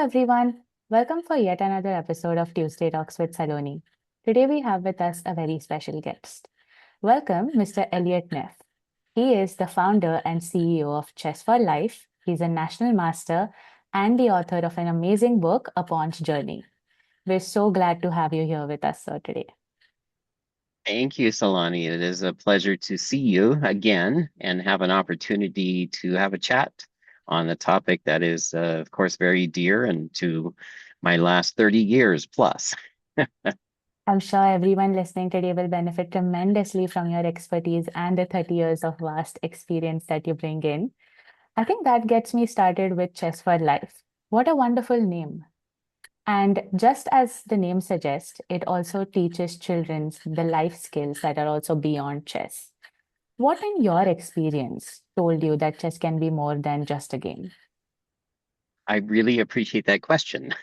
everyone. Welcome for yet another episode of Tuesday Talks with Saloni. Today we have with us a very special guest. Welcome, Mr. Elliot Neff. He is the founder and CEO of Chess4Life. He's a national master and the author of an amazing book, A Pawn's Journey. We're so glad to have you here with us, sir, today. Thank you, Saloni. It is a pleasure to see you again and have an opportunity to have a chat on a topic that is, of course, very dear and to my last 30 years plus. I'm sure everyone listening today will benefit tremendously from your expertise and the 30 years of vast experience that you bring in. I think that gets me started with Chess4Life. What a wonderful name. And just as the name suggests, it also teaches children the life skills that are also beyond chess. What, in your experience, told you that chess can be more than just a game? I really appreciate that question.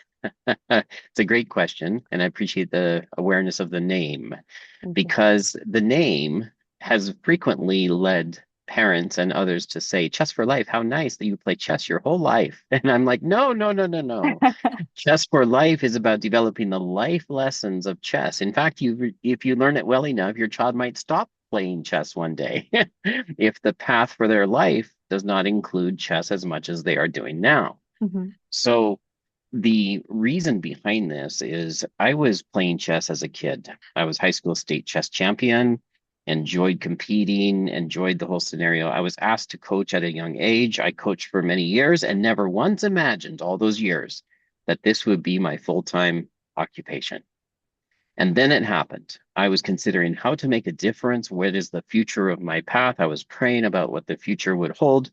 It's a great question, and I appreciate the awareness of the name Thank you. because the name has frequently led parents and others to say, Chess for Life, how nice that you play chess your whole life. And I'm like, no, no, no, no, no. Chess for Life is about developing the life lessons of chess. In fact, if you learn it well enough, your child might stop playing chess one day if the path for their life does not include chess as much as they are doing now. Mhm. So the reason behind this is I was playing chess as a kid. I was high school state chess champion, enjoyed competing, enjoyed the whole scenario. I was asked to coach at a young age. I coached for many years and never once imagined all those years that this would be my full-time occupation. And then it happened. I was considering how to make a difference. What is the future of my path? I was praying about what the future would hold,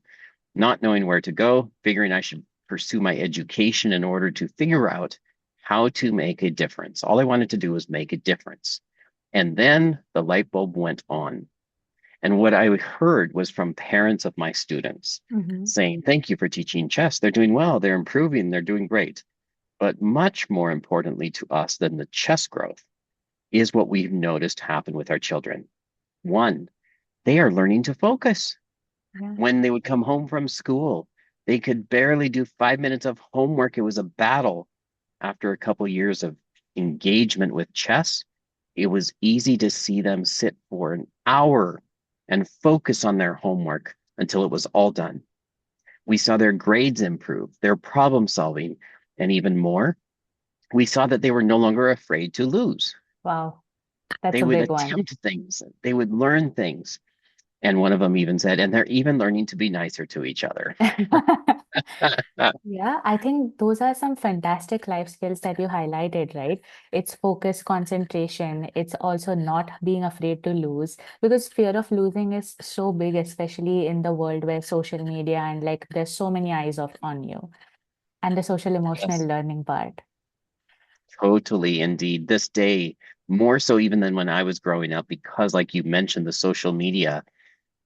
not knowing where to go, figuring I should pursue my education in order to figure out how to make a difference. All I wanted to do was make a difference. And then the light bulb went on. And what I heard was from parents of my students Mhm. saying, thank you for teaching chess. They're doing well, they're improving, they're doing great. But much more importantly to us than the chess growth is what we've noticed happen with our children. One, they are learning to focus. Yeah. When they would come home from school, they could barely do 5 minutes of homework. It was a battle. After a couple years of engagement with chess, it was easy to see them sit for an hour and focus on their homework until it was all done. We saw their grades improve, their problem solving, and even more, we saw that they were no longer afraid to lose. Wow, that's They a would big one. attempt things, they would learn things. And one of them even said, and they're even learning to be nicer to each other. Yeah, I think those are some fantastic life skills that you highlighted, right? It's focus, concentration. It's also not being afraid to lose because fear of losing is so big, especially in the world where social media and like there's so many eyes on you and the social emotional Yes, learning part. totally. Indeed. This day, more so even than when I was growing up, because like you mentioned, the social media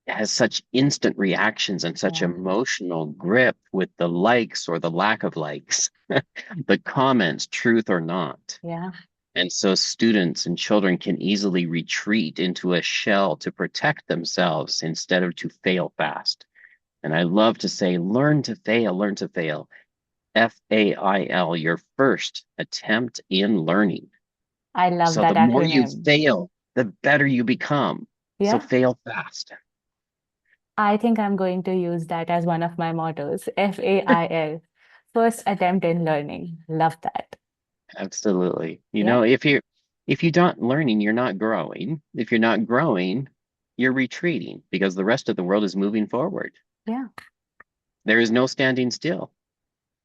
has such instant reactions and such Yeah. emotional grip with the likes or the lack of likes, the comments, truth or not. Yeah. And so students and children can easily retreat into a shell to protect themselves instead of to fail fast. And I love to say, learn to fail, learn to fail. FAIL, your first attempt in learning. I love So that the more you acronym. fail, the better you become. So Yeah. fail fast. I think I'm going to use that as one of my mottos. FAIL. First attempt in learning. Love that. Absolutely. You Yeah. know, if you're not learning, you're not growing. If you're not growing, you're retreating because the rest of the world is moving forward. Yeah. There is no standing still.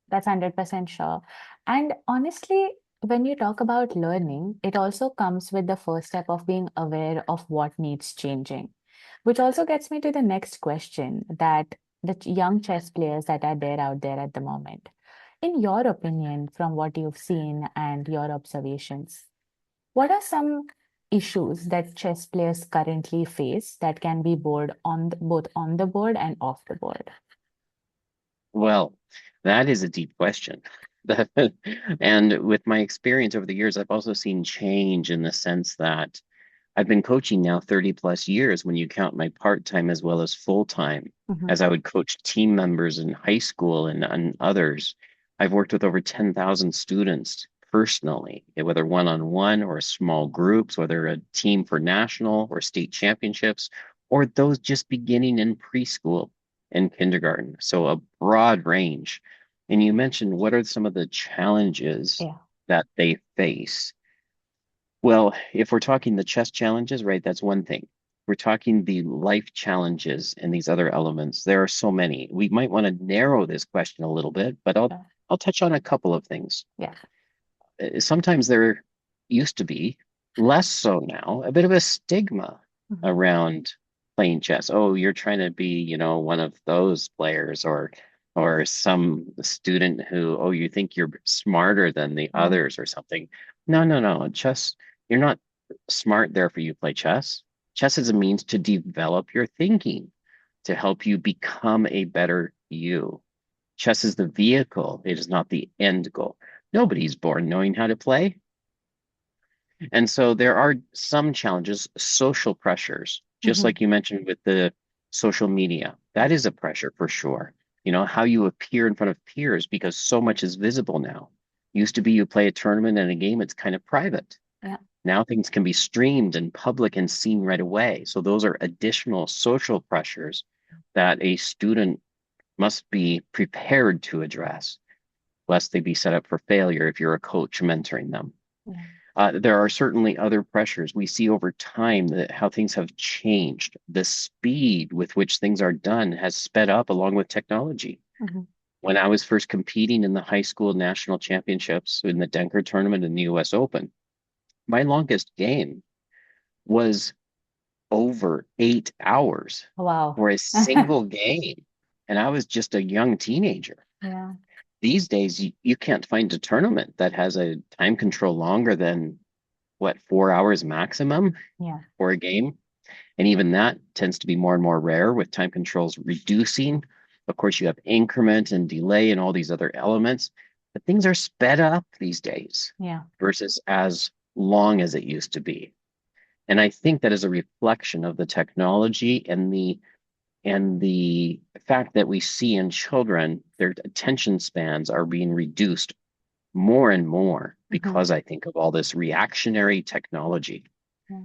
That's 100% sure. And honestly, when you talk about learning, it also comes with the first step of being aware of what needs changing, which also gets me to the next question that the young chess players that are there out there at the moment. In your opinion, from what you've seen and your observations, what are some issues that chess players currently face that can be both on the board and off the board? Well, that is a deep question. And with my experience over the years, I've also seen change in the sense that I've been coaching now 30 plus years when you count my part-time as well as full-time, Mhm. as I would coach team members in high school and others. I've worked with over 10,000 students personally, whether one-on-one or small groups, whether a team for national or state championships, or those just beginning in preschool and kindergarten. So a broad range. And you mentioned what are some of the challenges Yeah, that they face? Well, if we're talking the chess challenges, right, that's one thing. We're talking the life challenges and these other elements. There are so many. We might want to narrow this question a little bit, but I'll sure. I'll touch on a couple of things. Yeah. Sometimes there used to be, less so now, a bit of a stigma Mhm. around playing chess. Oh, you're trying to be, one of those players or some student who, oh, you think you're smarter than the Yeah. others or something. No, no, no. Chess, you're not smart there for you to play chess. Chess is a means to develop your thinking, to help you become a better you. Chess is the vehicle, it is not the end goal. Nobody's born knowing how to play. And so there are some challenges, social pressures, just Mhm. like you mentioned with the social media. That is a pressure for sure. How you appear in front of peers because so much is visible now. Used to be you play a tournament and a game, it's kind of private. Yeah. Now things can be streamed and public and seen right away. So those are additional social pressures that a student must be prepared to address, lest they be set up for failure if you're a coach mentoring them. Yeah. There are certainly other pressures. We see over time that how things have changed. The speed with which things are done has sped up along with technology. Mhm. When I was first competing in the high school national championships in the Denker tournament in the US Open, my longest game was over 8 hours Wow. for a single game. And I was just a young teenager. Yeah. These days, you can't find a tournament that has a time control longer than what, 4 hours maximum Yeah. for a game. And even that tends to be more and more rare with time controls reducing. Of course, you have increment and delay and all these other elements, but things are sped up these days Yeah. versus as long as it used to be. And I think that is a reflection of the technology and the fact that we see in children, their attention spans are being reduced more and more Mhm. because I think of all this reactionary technology. Yeah.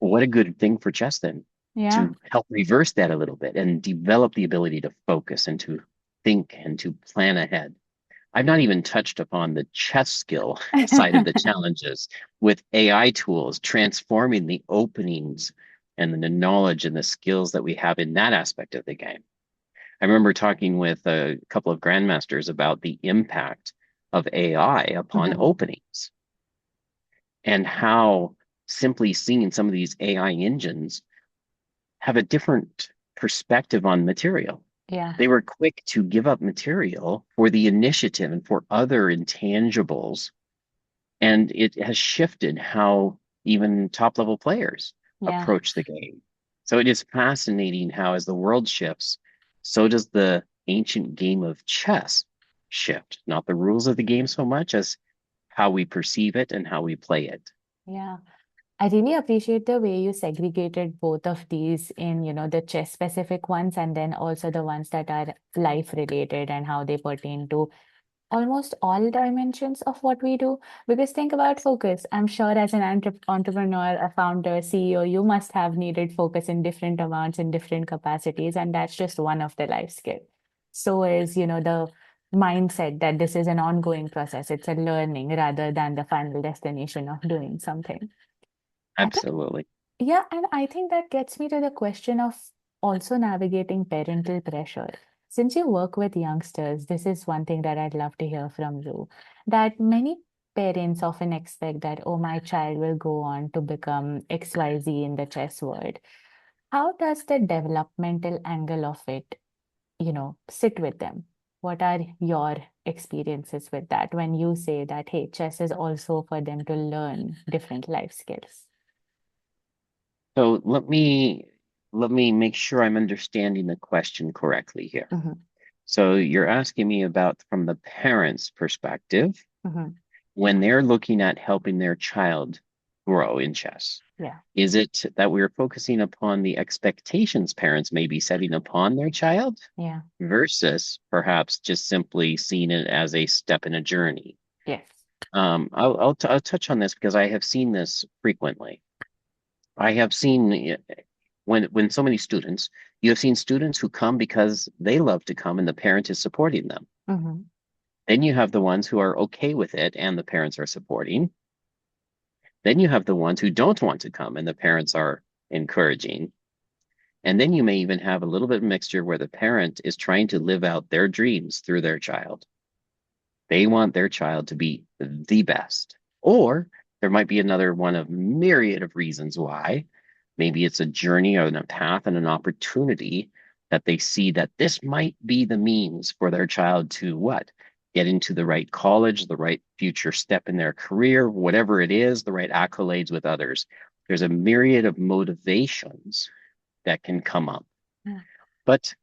What a good thing for chess then Yeah. to help reverse that a little bit and develop the ability to focus and to think and to plan ahead. I've not even touched upon the chess skill side of the challenges with AI tools, transforming the openings and the knowledge and the skills that we have in that aspect of the game. I remember talking with a couple of grandmasters about the impact of AI upon Mhm. openings and how simply seeing some of these AI engines have a different perspective on material. Yeah. They were quick to give up material for the initiative and for other intangibles. And it has shifted how even top level players Yeah. approach the game. So it is fascinating how, as the world shifts, so does the ancient game of chess shift. Not the rules of the game so much as how we perceive it and how we play it. Yeah. I really appreciate the way you segregated both of these in, the chess specific ones and then also the ones that are life related and how they pertain to almost all dimensions of what we do. Because think about focus. I'm sure as an entrepreneur, a founder, CEO, you must have needed focus in different amounts, in different capacities, and that's just one of the life skill. So is, the mindset that this is an ongoing process. It's a learning rather than the final destination of doing something. I think Absolutely. yeah, and I think that gets me to the question of also navigating parental pressure. Since you work with youngsters, this is one thing that I'd love to hear from you. That many parents often expect that, oh, my child will go on to become XYZ in the chess world. How does the developmental angle of it, sit with them? What are your experiences with that when you say that, hey, chess is also for them to learn different life skills? So let me make sure I'm understanding the question correctly here. Hmm. So you're asking me about from the parent's perspective Hmm. when they're looking at helping their child grow in chess. Yeah. Is it that we're focusing upon the expectations parents may be setting upon their child Yeah. versus perhaps just simply seeing it as a step in a journey? Yes. I'll touch on this because I have seen this frequently. I have seen when so many students, you have seen students who come because they love to come and the parent is supporting them. Mm-hmm. Then you have the ones who are okay with it and the parents are supporting. Then you have the ones who don't want to come and the parents are encouraging. And then you may even have a little bit of mixture where the parent is trying to live out their dreams through their child. They want their child to be the best. Or there might be another one of myriad of reasons why. Maybe it's a journey or a path and an opportunity that they see that this might be the means for their child to what? Get into the right college, the right future step in their career, whatever it is, the right accolades with others. There's a myriad of motivations that can come up. Yeah. But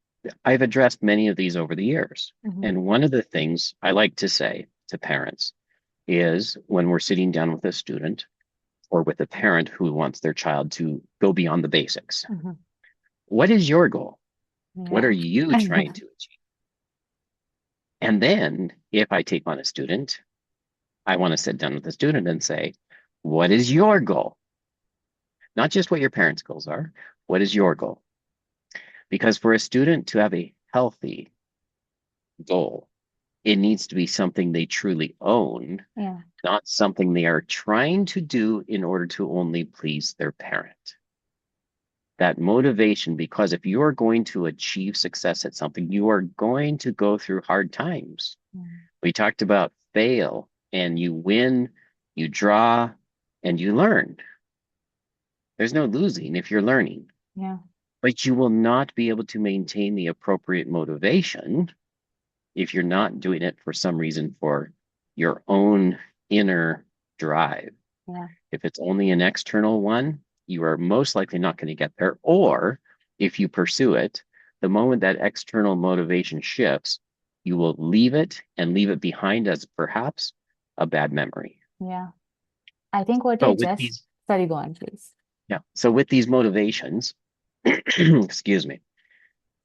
I've addressed many of these over the years. Mm-hmm. And one of the things I like to say to parents is when we're sitting down with a student or with a parent who wants their child to go beyond the basics, Mm-hmm. what is your goal? What are Yeah. you trying to achieve? And then if I take on a student, I want to sit down with the student and say, what is your goal? Not just what your parents' goals are. What is your goal? Because for a student to have a healthy goal, it needs to be something they truly own, Yeah. not something they are trying to do in order to only please their parent. That motivation, because if you are going to achieve success at something, you are going to go through hard times. Mm. We talked about fail and you win, you draw, and you learn. There's no losing if you're learning, Yeah. but you will not be able to maintain the appropriate motivation if you're not doing it for some reason for your own inner drive. Yeah. If it's only an external one, you are most likely not going to get there. Or if you pursue it, the moment that external motivation shifts, you will leave it and leave it behind as perhaps a bad memory. Yeah. I think what So you with just, these, sorry, go on, please. yeah, so with these motivations, excuse me,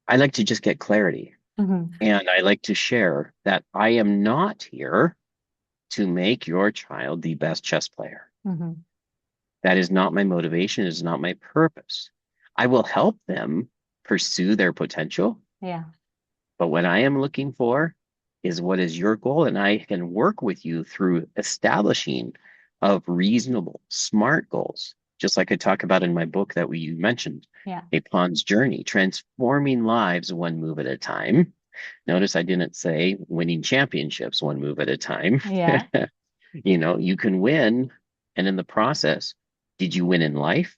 I like to just get clarity. Mm-hmm. And I like to share that I am not here to make your child the best chess player. Mm-hmm. That is not my motivation, it is not my purpose. I will help them pursue their potential, Yeah. but what I am looking for is what is your goal, and I can work with you through establishing of reasonable, smart goals, just like I talk about in my book that you mentioned, Yeah. A Pawn's Journey, transforming lives one move at a time. Notice I didn't say winning championships one move at a time. Yeah. You can win, and in the process, did you win in life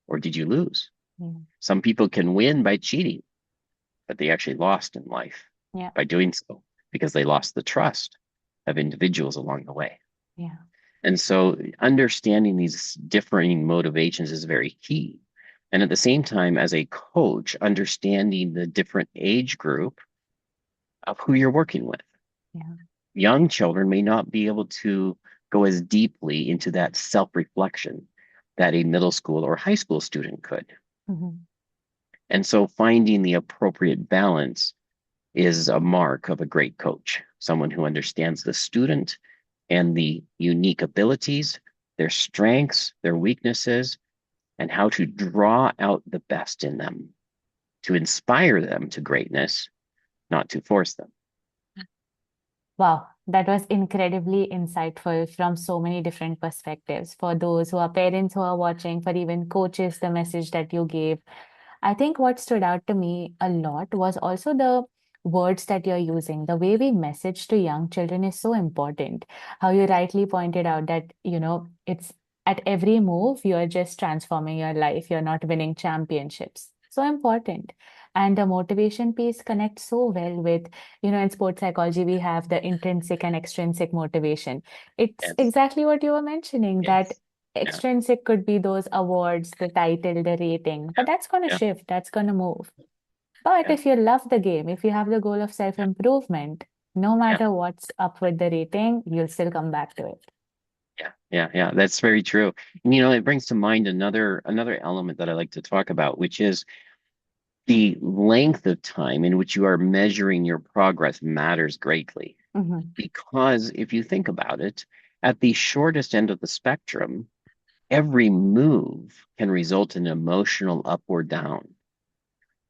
or did you lose? Yeah. Some people can win by cheating, but they actually lost in life Yeah. by doing so because they lost the trust of individuals along the way. Yeah. And so understanding these differing motivations is very key. And at the same time, as a coach, understanding the different age group of who you're working with. Yeah. Young children may not be able to go as deeply into that self-reflection that a middle school or high school student could. Mm-hmm. And so finding the appropriate balance is a mark of a great coach, someone who understands the student and the unique abilities, their strengths, their weaknesses, and how to draw out the best in them, to inspire them to greatness, not to force them. Wow, that was incredibly insightful from so many different perspectives. For those who are parents who are watching, for even coaches, the message that you gave. I think what stood out to me a lot was also the words that you're using. The way we message to young children is so important. How you rightly pointed out that, it's at every move, you're just transforming your life. You're not winning championships. So important. And the motivation piece connects so well with, in sports psychology, we have the intrinsic and extrinsic motivation. It's Yes, exactly what you were mentioning, that yes, yeah, extrinsic could be those awards, the title, the rating, but yeah, that's going to yeah, shift, that's going to move. But yeah, if you love the game, if you have the goal of yeah, self-improvement, no yeah, matter what's up with the rating, you'll still come back to it. yeah. Yeah, that's very true. And it brings to mind another element that I like to talk about, which is the length of time in which you are measuring your progress matters greatly. Hmm. Because if you think about it, at the shortest end of the spectrum, every move can result in emotional up or down.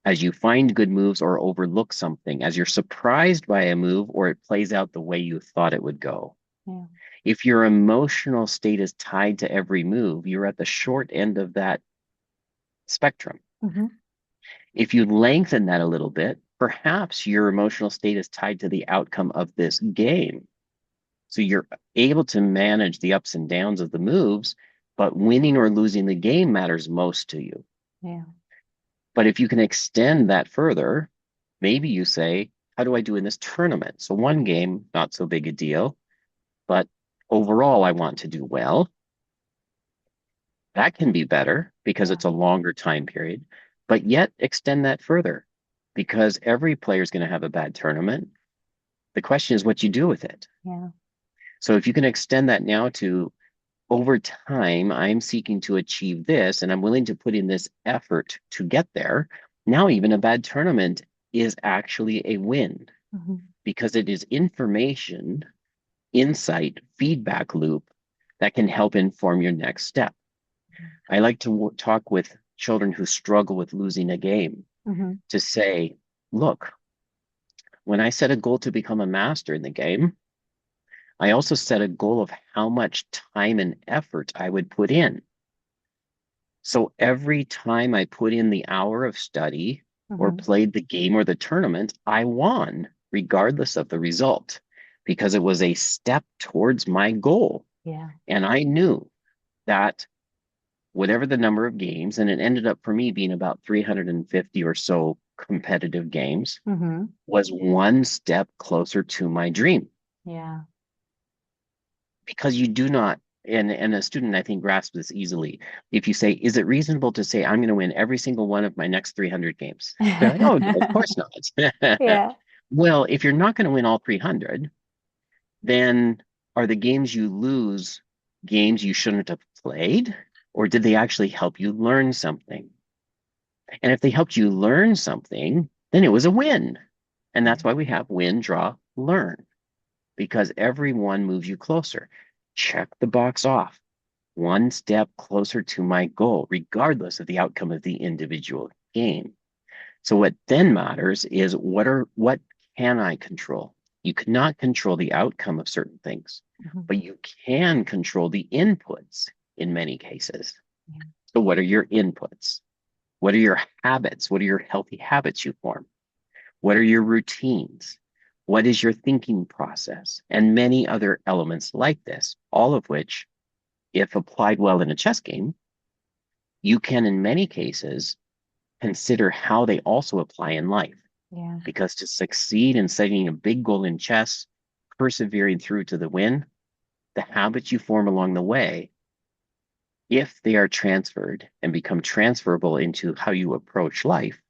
As you find good moves or overlook something, as you're surprised by a move or it plays out the way you thought it would go. Yeah. If your emotional state is tied to every move, you're at the short end of that spectrum. Hmm. If you lengthen that a little bit, perhaps your emotional state is tied to the outcome of this game. So you're able to manage the ups and downs of the moves, but winning or losing the game matters most to you. Yeah. But if you can extend that further, maybe you say, how do I do in this tournament? So one game, not so big a deal, but overall, I want to do well. That can be better because Yeah. it's a longer time period, but yet extend that further because every player is going to have a bad tournament. The question is what you do with it. Yeah. So if you can extend that now to over time, I'm seeking to achieve this and I'm willing to put in this effort to get there. Now, even a bad tournament is actually a win Hmm. because it is information, insight, feedback loop that can help inform your next step. I like to talk with children who struggle with losing a game Hmm. to say, look, when I set a goal to become a master in the game, I also set a goal of how much time and effort I would put in. So every time I put in the hour of study or Hmm. played the game or the tournament, I won, regardless of the result, because it was a step towards my goal. Yeah. And I knew that whatever the number of games, and it ended up for me being about 350 or so competitive games, Hmm. was one step closer to my dream. Yeah. Because you do not, and a student I think grasps this easily. If you say, is it reasonable to say I'm going to win every single one of my next 300 games? They're like, oh, no, of course not. Yeah. Well, if you're not going to win all 300, then are the games you lose games you shouldn't have played? Or did they actually help you learn something? And if they helped you learn something, then it was a win. And Yeah. that's why we have win, draw, learn, because every one moves you closer. Check the box off. One step closer to my goal, regardless of the outcome of the individual game. So what then matters is what can I control? You cannot control the outcome of certain things, Hmm. but you can control the inputs in many cases. Yeah. So what are your inputs? What are your habits? What are your healthy habits you form? What are your routines? What is your thinking process? And many other elements like this, all of which, if applied well in a chess game, you can, in many cases, consider how they also apply in life. Yeah. Because to succeed in setting a big goal in chess, persevering through to the win, the habits you form along the way, if they are transferred and become transferable into how you approach life,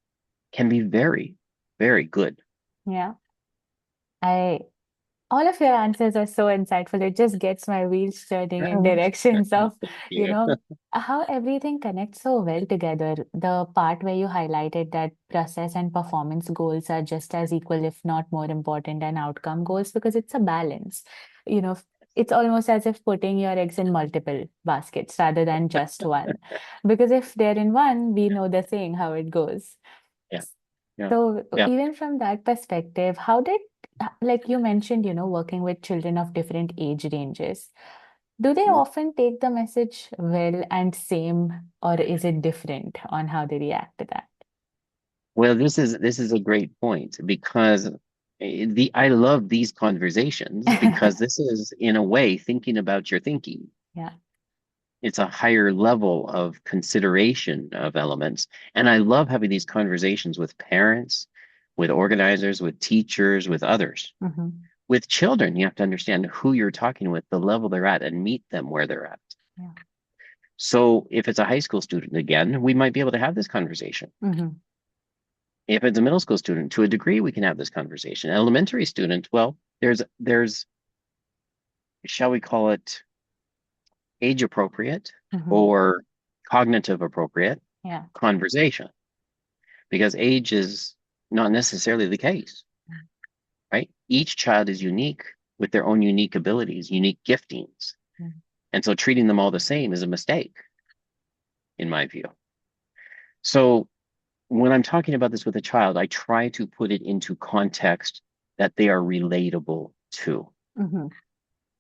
can be very, very good. Yeah. I All of your answers are so insightful. It just gets my wheels turning in directions of, Thank you you. know, how everything connects so well together. The part where you highlighted that process and performance goals are just as equal, if not more important than outcome goals, because it's a balance. You know, it's almost as if putting your eggs in multiple baskets rather than just one. Because if they're in one, we know the saying how it goes. Yeah, yeah, So yeah. even from that perspective, how did, like you mentioned, working with children of different age ranges, do they Mhm. often take the message well and same, or is it different on how they react to that? Well, this is a great point because the I love these conversations because this is in a way thinking about your thinking. Yeah. It's a higher level of consideration of elements. And I love having these conversations with parents, with organizers, with teachers, with others. Hmm. With children, you have to understand who you're talking with, the level they're at, and meet them where they're at. Yeah. So if it's a high school student, again, we might be able to have this conversation. Hmm. If it's a middle school student, to a degree, we can have this conversation. An elementary student, well, there's, shall we call it, age appropriate Hmm. or cognitive appropriate Yeah. conversation, because age is not necessarily the case, right? Each child is unique with their own unique abilities, unique giftings. Mhm. And so treating them all the same is a mistake, in my view. So when I'm talking about this with a child, I try to put it into context that they are relatable to. Mhm.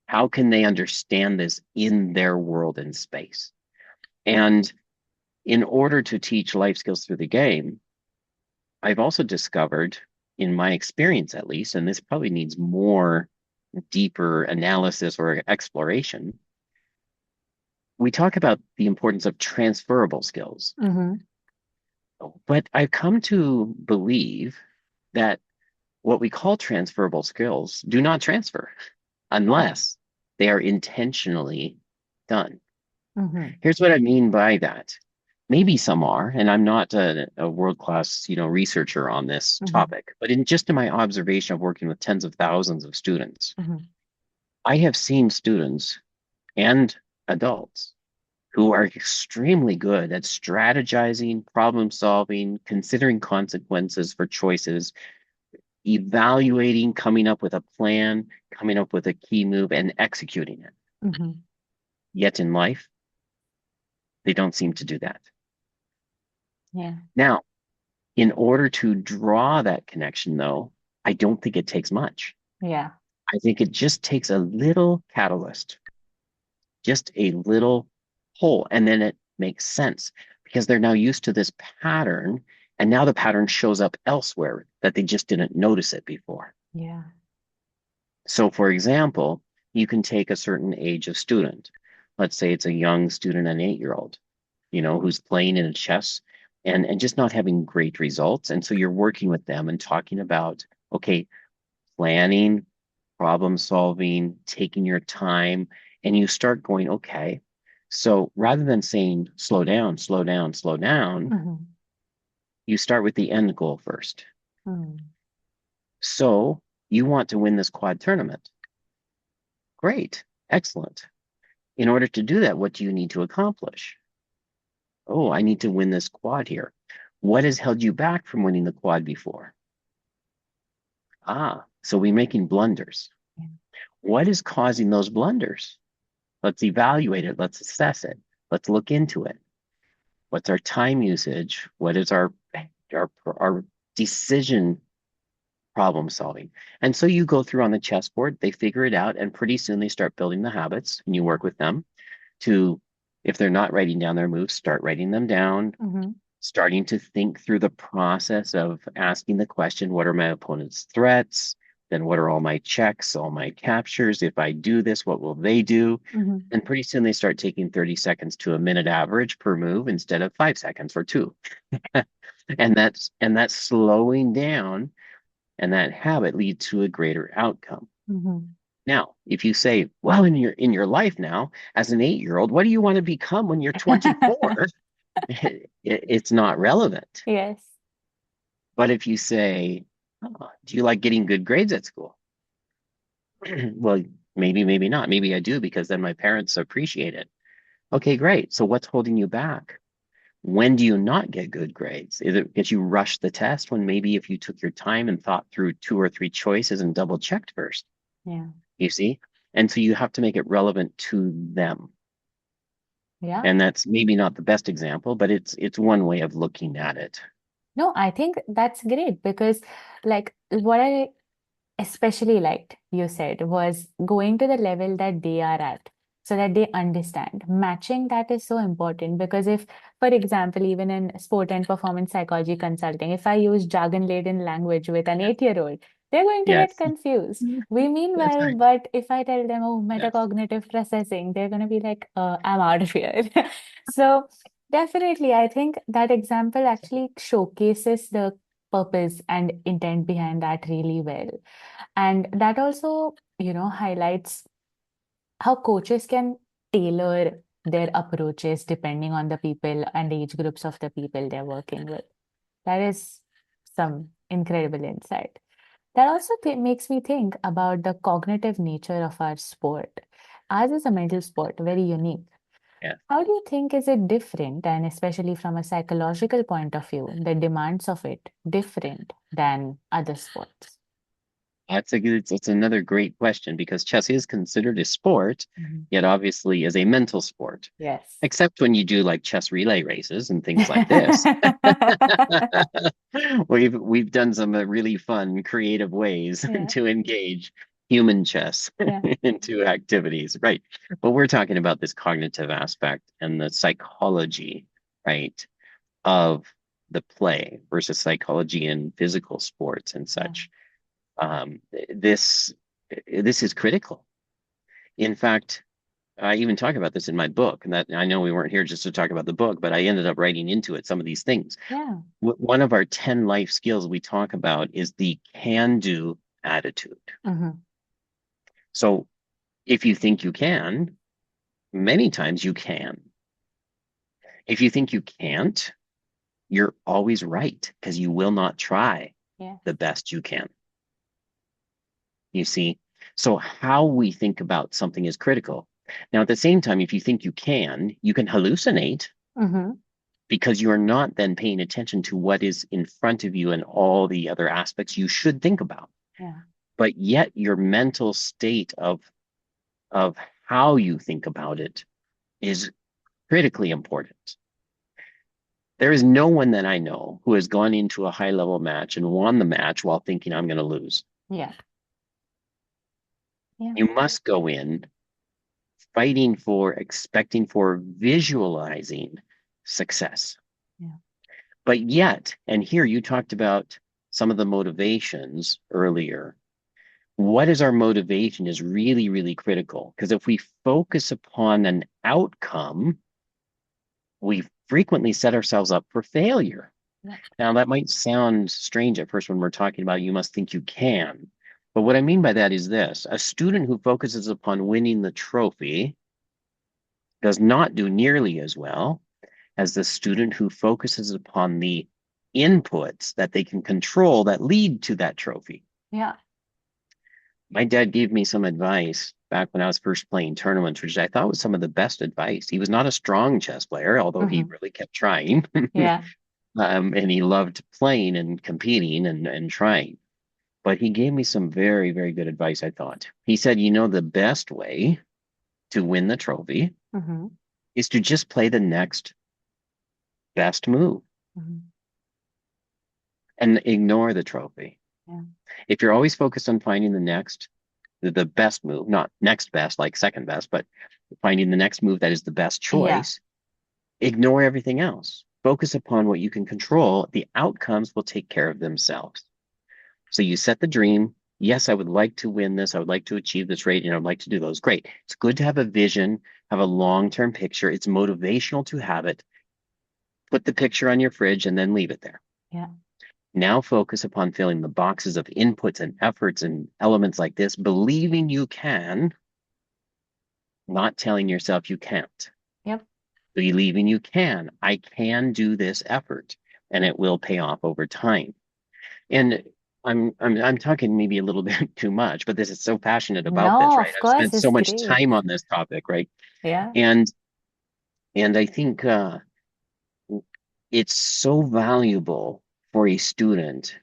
How can they understand this in their world and space? And in order to teach life skills through the game, I've also discovered, in my experience at least, and this probably needs more deeper analysis or exploration, we talk about the importance of transferable skills. Mhm. But I've come to believe that what we call transferable skills do not transfer Oh. unless they are intentionally done. Mhm. Here's what I mean by that. Maybe some are, and I'm not a world-class, researcher on this Mhm. topic, but in my observation of working with tens of thousands of students, Mhm. I have seen students and adults who are extremely good at strategizing, problem solving, considering consequences for choices, evaluating, coming up with a plan, coming up with a key move, and executing it. Mhm. Yet in life, they don't seem to do that. Yeah. Now, in order to draw that connection, though, I don't think it takes much. Yeah. I think it just takes a little catalyst, just a little pull, and then it makes sense because they're now used to this pattern, and now the pattern shows up elsewhere that they just didn't notice it before. Yeah. So, for example, you can take a certain age of student. Let's say it's a young student, an 8-year-old, who's playing in a chess and just not having great results. And so you're working with them and talking about, okay, planning, problem solving, taking your time, and you start going, okay. So rather than saying slow down, slow down, slow down, Mhm. you start with the end goal first. Mhm. So you want to win this quad tournament. Great, excellent. In order to do that, what do you need to accomplish? Oh, I need to win this quad here. What has held you back from winning the quad before? So we're making blunders. Yeah. What is causing those blunders? Let's evaluate it. Let's assess it. Let's look into it. What's our time usage? What is our decision problem solving? And so you go through on the chessboard, they figure it out, and pretty soon they start building the habits, and you work with them to, if they're not writing down their moves, start writing them down, Mhm. starting to think through the process of asking the question, what are my opponent's threats? Then what are all my checks, all my captures? If I do this, what will they do? Mhm. And pretty soon they start taking 30 seconds to a minute average per move instead of 5 seconds or two. And that's slowing down, and that habit leads to a greater outcome. Mhm. Now, if you say, well, in your life now, as an 8-year-old, what do you want to become when you're 24? It's not relevant. Yes. But if you say, oh, do you like getting good grades at school? Well, maybe not. Maybe I do because then my parents appreciate it. Okay, great. So what's holding you back? When do you not get good grades? Is it because you rushed the test when maybe if you took your time and thought through 2 or 3 choices and double checked first, Yeah. you see? And so you have to make it relevant to them. Yeah. And that's maybe not the best example, but it's one way of looking at it. No, I think that's great because, like, what I especially liked, you said, was going to the level that they are at so that they understand. Matching that is so important because if, for example, even in sport and performance psychology consulting, if I use jargon-laden language with an 8-year-old, they're going to get Yes, confused. We mean that's well, right. but if I tell them, oh, Yes. metacognitive processing, they're going to be like, I'm out of here. So definitely, I think that example actually showcases the purpose and intent behind that really well. And that also, highlights how coaches can tailor their approaches depending on the people and age groups of the people they're working with. That is some incredible insight. That also makes me think about the cognitive nature of our sport. ours is a mental sport, very unique. Yeah. How do you think is it different, and especially from a psychological point of view, the demands of it different than other sports? It's another great question because chess is considered a sport, Mhm. yet obviously is a mental sport, Yes. except when you do like chess relay races and things like this. We've done some really fun, creative ways Yeah, to engage human chess yeah, into activities, right? But we're talking about this cognitive aspect and the psychology, right, of the play versus psychology in physical sports and yeah, such. Um, this this is critical. In fact, I even talk about this in my book, and that I know we weren't here just to talk about the book, but I ended up writing into it some of these things. yeah. One of our 10 life skills we talk about is the can-do attitude. Hmm. So if you think you can, many times you can. If you think you can't, you're always right because you will not try Yeah, the best you can. You see? So how we think about something is critical. Now, at the same time, if you think you can hallucinate hmm, because you're not then paying attention to what is in front of you and all the other aspects you should think about. yeah, But yet your mental state of how you think about it is critically important. There is no one that I know who has gone into a high level match and won the match while thinking I'm going to lose. yeah, yeah, You must go in fighting for, expecting for, visualizing success. yeah, But yet, and here you talked about some of the motivations earlier. What is our motivation is really, really critical. Because if we focus upon an outcome, we frequently set ourselves up for failure. yeah, Now, that might sound strange at first when we're talking about you must think you can. But what I mean by that is this: a student who focuses upon winning the trophy does not do nearly as well as the student who focuses upon the inputs that they can control that lead to that trophy. yeah. My dad gave me some advice back when I was first playing tournaments, which I thought was some of the best advice. He was not a strong chess player, although he Hmm. really kept trying. Yeah, And he loved playing and competing and trying. But he gave me some very, very good advice, I thought. He said, the best way to win the trophy hmm, is to just play the next best move hmm, and ignore the trophy. yeah, If you're always focused on finding the best move, not next best, like second best, but finding the next move that is the best yeah, choice, ignore everything else. Focus upon what you can control. The outcomes will take care of themselves. So you set the dream. Yes, I would like to win this. I would like to achieve this rating. I would like to do those. Great. It's good to have a vision, have a long-term picture. It's motivational to have it. Put the picture on your fridge and then leave it there. yeah, Now focus upon filling the boxes of inputs and efforts and elements like this, believing you can, not telling yourself you can't. yep. Believing you can. I can do this effort and it will pay off over time. And I'm talking maybe a little bit too much, but this is so passionate about this, No, right? of I've course, spent it's so much great. time on this topic, right? Yeah, And I think it's so valuable for a student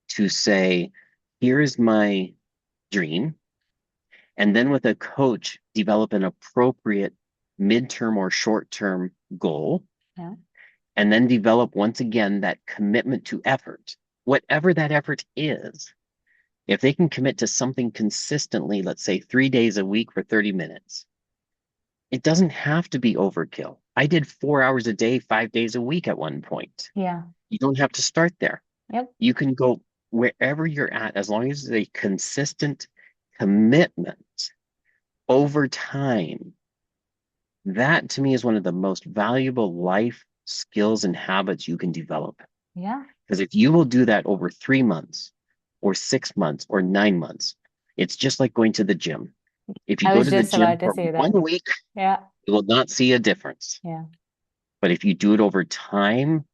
to say, here is my dream, and then with a coach, develop an appropriate midterm or short-term goal, yeah, and then develop once again that commitment to effort, whatever that effort is. If they can commit to something consistently, let's say 3 days a week for 30 minutes, it doesn't have to be overkill. I did 4 hours a day, 5 days a week at one point. yeah, You don't have to start there. yep, You can go wherever you're at as long as it's a consistent commitment over time. That to me is one of the most valuable life skills and habits you can develop. yeah. Because if you will do that over 3 months or 6 months or 9 months, it's just like going to the gym. If you I go was to the just gym about to for say one that. week, Yeah, you will not see a difference. yeah, But if you do it over time,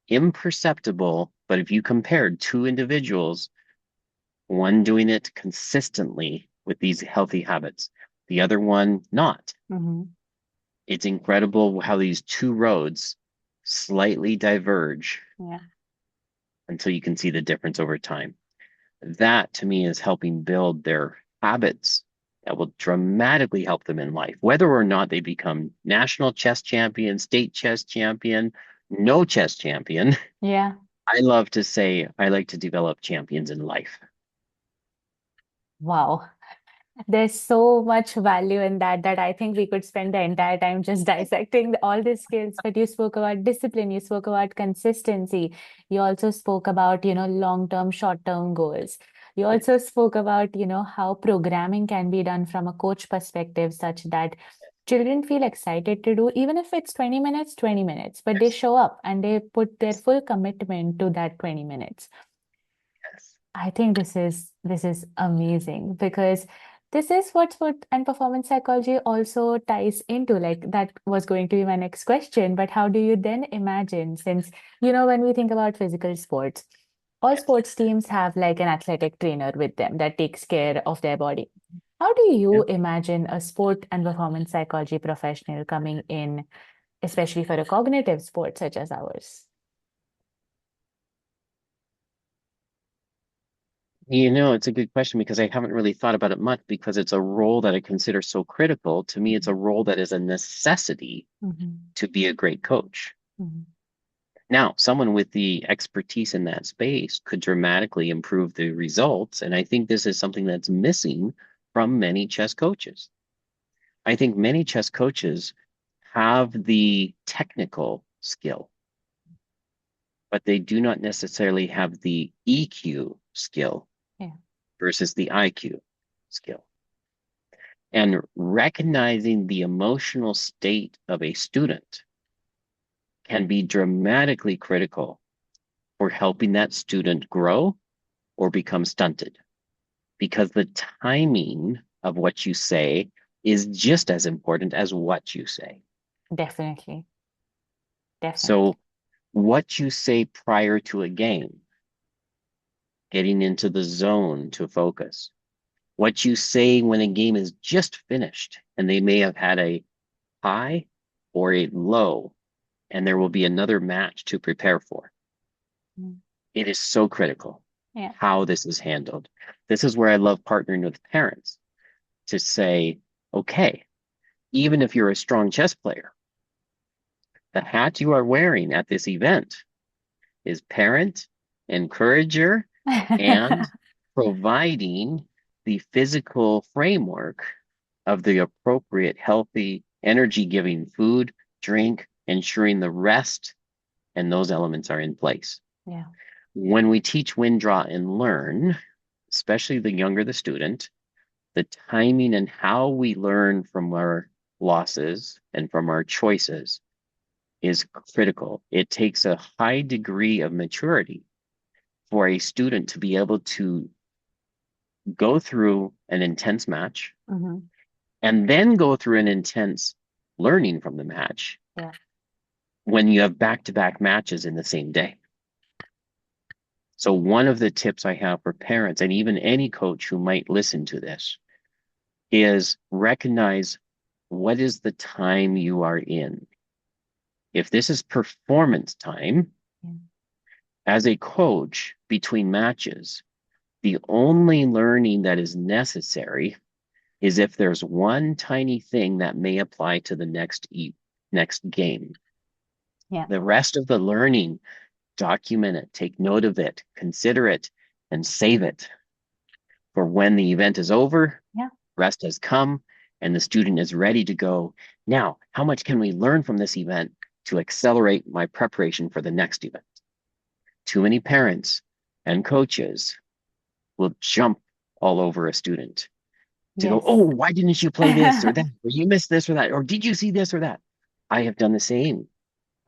imperceptible. But if you compared two individuals, one doing it consistently with these healthy habits, the other one not. Hmm. It's incredible how these two roads slightly diverge Yeah. until you can see the difference over time. That to me is helping build their habits that will dramatically help them in life, whether or not they become national chess champion, state chess champion, no chess champion. Yeah. I love to say I like to develop champions in life. Wow. There's so much value in that that I think we could spend the entire time just dissecting all the skills. But you spoke about discipline, you spoke about consistency, you also spoke about, long-term, short-term goals. You also spoke about, how programming can be done from a coach perspective, such that children feel excited to do, even if it's 20 minutes, but they Yes, show up and they put their yes, full commitment to that 20 minutes. yes, I think this is amazing because this is what sport and performance psychology also ties into. Like that was going to be my next question, but how do you then imagine since when we think about physical sports, all yes. sports teams have like an athletic trainer with them that takes care of their body. How do Yeah. you imagine a sport and performance psychology professional coming in, especially for a cognitive sport such as ours? It's a good question because I haven't really thought about it much because it's a role that I consider so critical. To me, it's a role that is a necessity Hmm. to be a great coach. Hmm. Now, someone with the expertise in that space could dramatically improve the results. And I think this is something that's missing from many chess coaches. I think many chess coaches have the technical skill, but they do not necessarily have the EQ skill Yeah, versus the IQ skill. And recognizing the emotional state of a student can be dramatically critical for helping that student grow or become stunted because the timing of what you say is just as important as what you say. definitely. Definitely. So, what you say prior to a game, getting into the zone to focus, what you say when a game is just finished and they may have had a high or a low, and there will be another match to prepare for. Mm. It is so critical Yeah. how this is handled. This is where I love partnering with parents to say, okay, even if you're a strong chess player, the hat you are wearing at this event is parent, encourager, and providing the physical framework of the appropriate, healthy, energy giving food, drink, ensuring the rest and those elements are in place. Yeah. When we teach win, draw, and learn, especially the younger the student, the timing and how we learn from our losses and from our choices is critical. It takes a high degree of maturity for a student to be able to go through an intense match Hmm. and then go through an intense learning from the match Yeah. when you have back-to-back matches in the same day. So one of the tips I have for parents and even any coach who might listen to this is recognize what is the time you are in. If this is performance time, Yeah. as a coach between matches, the only learning that is necessary is if there's one tiny thing that may apply to the next game. Yeah. The rest of the learning, document it, take note of it, consider it, and save it for when the event is over, Yeah. rest has come, and the student is ready to go. Now, how much can we learn from this event to accelerate my preparation for the next event? Too many parents and coaches will jump all over a student to go, oh, Yes. why didn't you play this or that? Or you missed this or that? Or did you see this or that? I have done the same.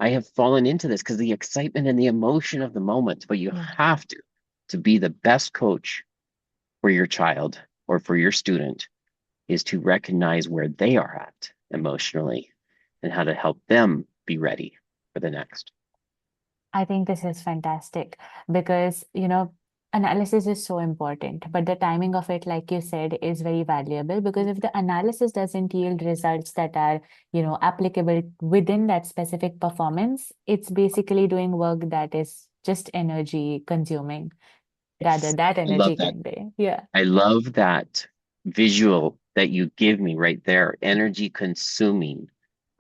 I have fallen into this because the excitement and the emotion of the moment, but you Yeah. have to be the best coach for your child or for your student is to recognize where they are at emotionally and how to help them be ready for the next. I think this is fantastic because, Analysis is so important, but the timing of it, like you said, is very valuable because if the analysis doesn't yield results that are, applicable within that specific performance, it's basically doing work that is just energy consuming. Rather, Yes. that I love energy that. can be. Yeah. I love that visual that you give me right there, energy consuming,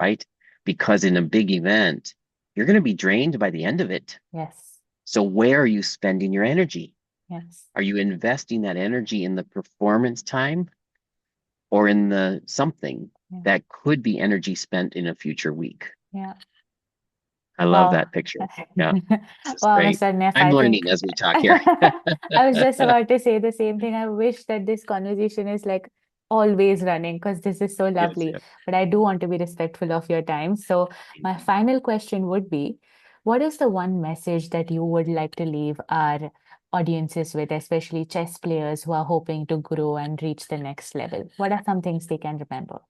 right? Because in a big event, you're going to be drained by the end of it. Yes. So where are you spending your energy? Yes. Are you investing that energy in the performance time or in the something Yeah. that could be energy spent in a future week? Yeah. I love Wow. that picture. Yeah, this is Wow, great. Mr. Neff, I'm I learning think as we talk here. I was just about to say the same thing. I wish that this conversation is like always running because this is so Yes, lovely. yes. But I do want to be respectful of your time. So, my final question would be, what is the one message that you would like to leave our audiences with, especially chess players who are hoping to grow and reach the next level? What are some things they can remember?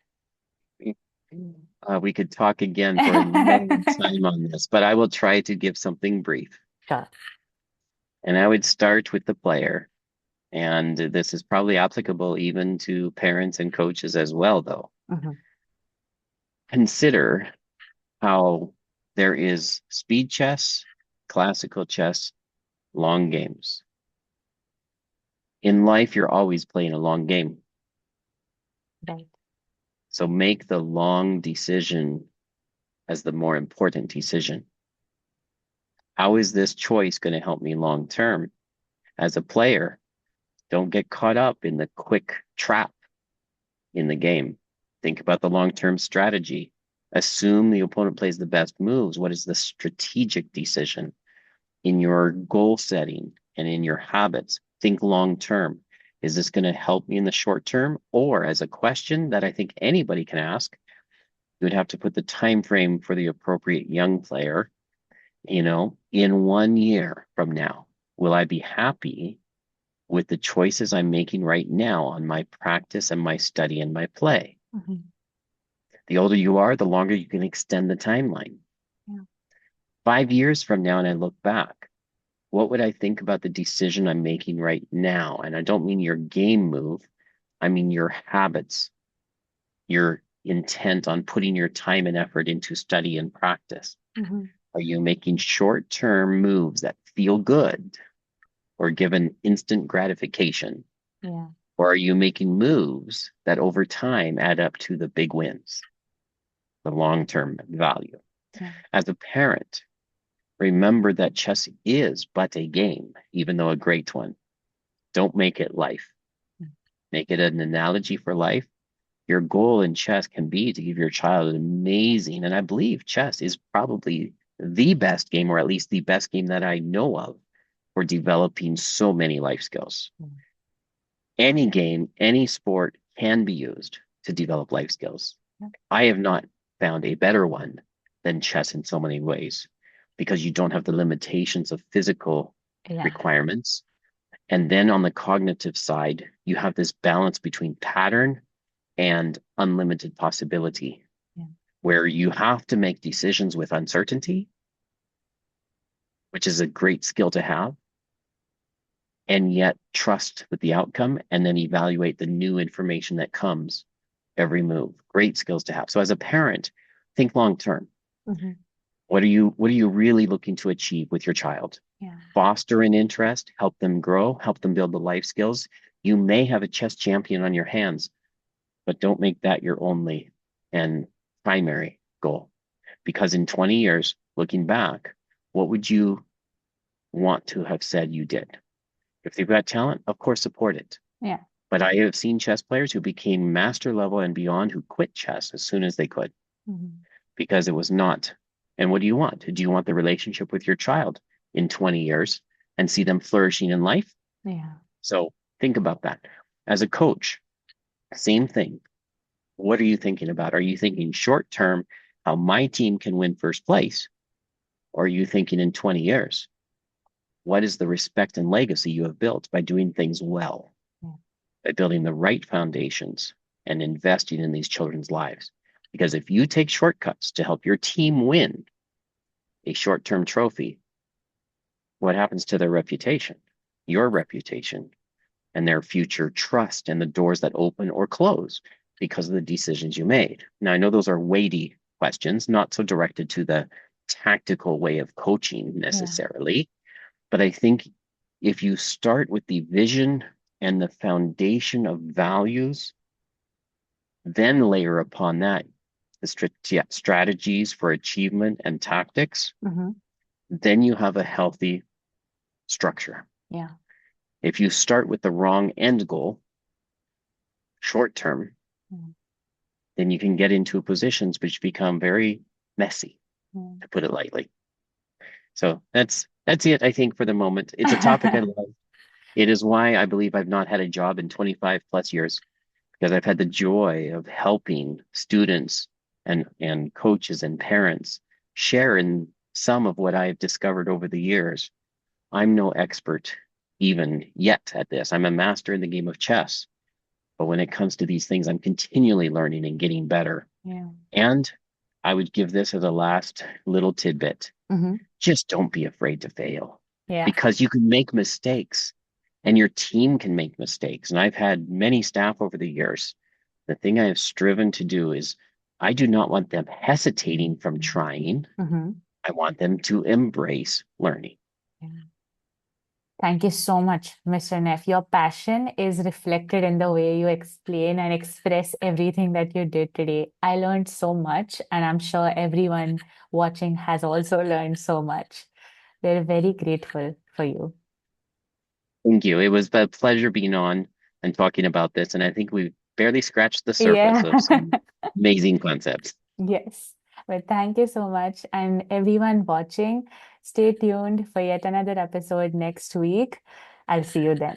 We could talk again for a long time on this, but I will try to give something brief. Sure. And I would start with the player. And this is probably applicable even to parents and coaches as well, though. Mhm. Consider how there is speed chess, classical chess, long games. In life, you're always playing a long game. Right. So make the long decision as the more important decision. How is this choice going to help me long term? As a player, don't get caught up in the quick trap in the game. Think about the long-term strategy. Assume the opponent plays the best moves. What is the strategic decision in your goal setting and in your habits? Think long-term. Is this going to help me in the short term? Or as a question that I think anybody can ask, you would have to put the time frame for the appropriate young player, in 1 year from now, will I be happy with the choices I'm making right now on my practice and my study and my play? Mhm. The older you are, the longer you can extend the timeline. Yeah. 5 years from now, and I look back, what would I think about the decision I'm making right now? And I don't mean your game move, I mean your habits, your intent on putting your time and effort into study and practice. Mhm. Are you making short-term moves that feel good or give an instant gratification? Yeah. Or are you making moves that over time add up to the big wins, the long-term value? Yeah. As a parent, remember that chess is but a game, even though a great one. Don't make it life. Make it an analogy for life. Your goal in chess can be to give your child an amazing, and I believe chess is probably the best game, or at least the best game that I know of for developing so many life skills. Mm. Any game, any sport can be used to develop life skills. Yeah. I have not found a better one than chess in so many ways because you don't have the limitations of physical Yeah. requirements. And then on the cognitive side, you have this balance between pattern and unlimited possibility, Yeah. where you have to make decisions with uncertainty, which is a great skill to have, and yet trust with the outcome and then evaluate the new information that comes every move. Great skills to have. So as a parent, think long term. Mhm. What are you really looking to achieve with your child? Yeah. Foster an interest, help them grow, help them build the life skills. You may have a chess champion on your hands, but don't make that your only and primary goal. Because in 20 years, looking back, what would you want to have said you did? If they've got talent, of course, support it. Yeah. But I have seen chess players who became master level and beyond who quit chess as soon as they could Mhm. because it was not. And what do you want? Do you want the relationship with your child in 20 years and see them flourishing in life? Yeah. So think about that. As a coach, same thing. What are you thinking about? Are you thinking short term, how my team can win first place? Or are you thinking in 20 years? What is the respect and legacy you have built by doing things well, Yeah. by building the right foundations and investing in these children's lives? Because if you take shortcuts to help your team win a short term trophy, what happens to their reputation? your reputation, and their future trust and the doors that open or close because of the decisions you made. Now, I know those are weighty questions, not so directed to the tactical way of coaching Yeah. necessarily, but I think if you start with the vision and the foundation of values, then layer upon that the strategies for achievement and tactics, Hmm. then you have a healthy structure. Yeah. If you start with the wrong end goal, short term, Mm. then you can get into positions which become very messy, Mm. to put it lightly. So that's it, I think, for the moment. It's a topic I love. It is why I believe I've not had a job in 25 plus years, because I've had the joy of helping students and coaches and parents share in some of what I've discovered over the years. I'm no expert even yet at this. I'm a master in the game of chess, but when it comes to these things, I'm continually learning and getting better. Yeah. And I would give this as a last little tidbit. Hmm. Just don't be afraid to fail, Yeah. because you can make mistakes and your team can make mistakes. And I've had many staff over the years. The thing I have striven to do is I do not want them hesitating from trying. Hmm. I want them to embrace learning. Thank you so much, Mr. Neff. Your passion is reflected in the way you explain and express everything that you did today. I learned so much, and I'm sure everyone watching has also learned so much. We're very grateful for you. Thank you. It was a pleasure being on and talking about this. And I think we've barely scratched the surface Yeah. of some amazing concepts. Yes. But thank you so much. And everyone watching, stay tuned for yet another episode next week. I'll see you then.